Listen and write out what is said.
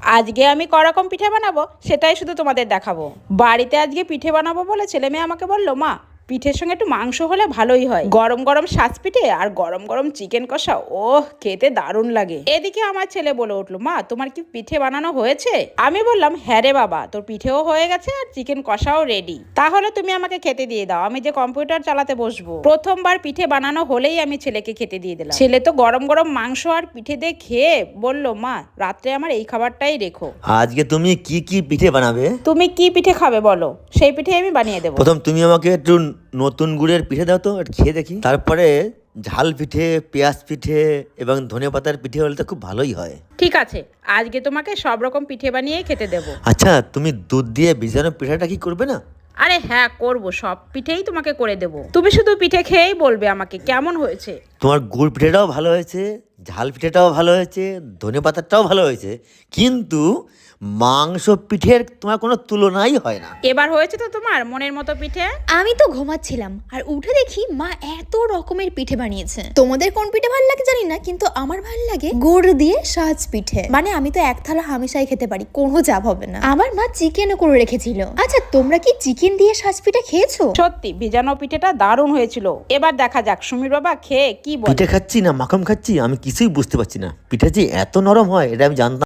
আজকে আমি করকম পিঠে বানাবো সেটাই শুধু তোমাদের দেখাবো। বাড়িতে আজকে পিঠে বানাবো বলে ছেলে মেয়ে আমাকে বললো, মা পিঠের সঙ্গে একটু মাংস হলে ভালোই হয়। গরম গরম সাজ পিঠে আর গরম গরম চিকেন কষা, ওহ খেতে দারুণ লাগে। এদিকে আমার ছেলে বলে উঠলো, মা তোমার কি পিঠে বানানো হয়েছে? আমি বললাম, হ্যাঁ রে বাবা, তোর পিঠেও হয়ে গেছে আর চিকেন কষাও রেডি। তাহলে তুমি আমাকে খেতে দিয়ে দাও, আমি যে কম্পিউটার চালাতে বসবো। প্রথমবার পিঠে বানানো হলেই আমি ছেলেকে খেতে দিয়ে দিলাম। ছেলে তো গরম গরম মাংস আর পিঠে দিয়ে খেয়ে বললো, মা রাত্রে আমার এই খাবারটাই রেখো। আজকে তুমি কি কি পিঠে বানাবে? তুমি কি পিঠে খাবে বলো, সেই পিঠে আমি বানিয়ে দেবো। প্রথম তুমি আমাকে একটু নতুন গুড়ের পিঠে দাও তো, একটু খেয়ে দেখি। তারপরে ঝাল পিঠে, পেঁয়াজ পিঠে এবং ধনেপাতার পিঠে হলে তো খুব ভালোই হয়। ঠিক আছে, আজকে তোমাকে সব রকম পিঠে বানিয়ে খেতে দেবো। আচ্ছা, তুমি দুধ দিয়ে ভিজানো পিঠাটা কি করবে না? আরে হ্যাঁ করবো, সব পিঠেই তোমাকে করে দেবো। তুমি শুধু পিঠে খেয়েই বলবে আমাকে কেমন হয়েছে। তোমার গুড় পিঠেটাও ভালো হয়েছে, ঝাল পিঠেটাও ভালো হয়েছে, ধনেপাতাটাও ভালো হয়েছে, কিন্তু মাংস পিঠের তোমার কোনো তুলনাই হয় না। এবার হয়েছে তো তোমার মনের মতো পিঠে? আমি তো ঘুমাচ্ছিলাম আর উঠে দেখি মা এত রকমের পিঠে বানিয়েছে। তোমাদের কোন পিঠে ভালো লাগে জানি না, কিন্তু আমার ভালো লাগে গুড় দিয়ে সাজ পিঠে। মানে আমি তো এক থালা হামেশাই খেতে পারি, কোনো চাপ হবে না। আমার মা চিকেনও করে রেখেছিল। আচ্ছা, তোমরা কি চিকেন দিয়ে সাজ পিঠে খেয়েছো? সত্যি ভিজানো পিঠেটা দারুণ হয়েছিল। এবার দেখা যাক সুমির বাবা খেয়ে কি বলে। পিঠে খাচ্ছি না মাখন খাচ্ছি আমি কিছুই বুঝতে পারছি না। পিঠে যে এত নরম হয় এটা আমি জানতাম।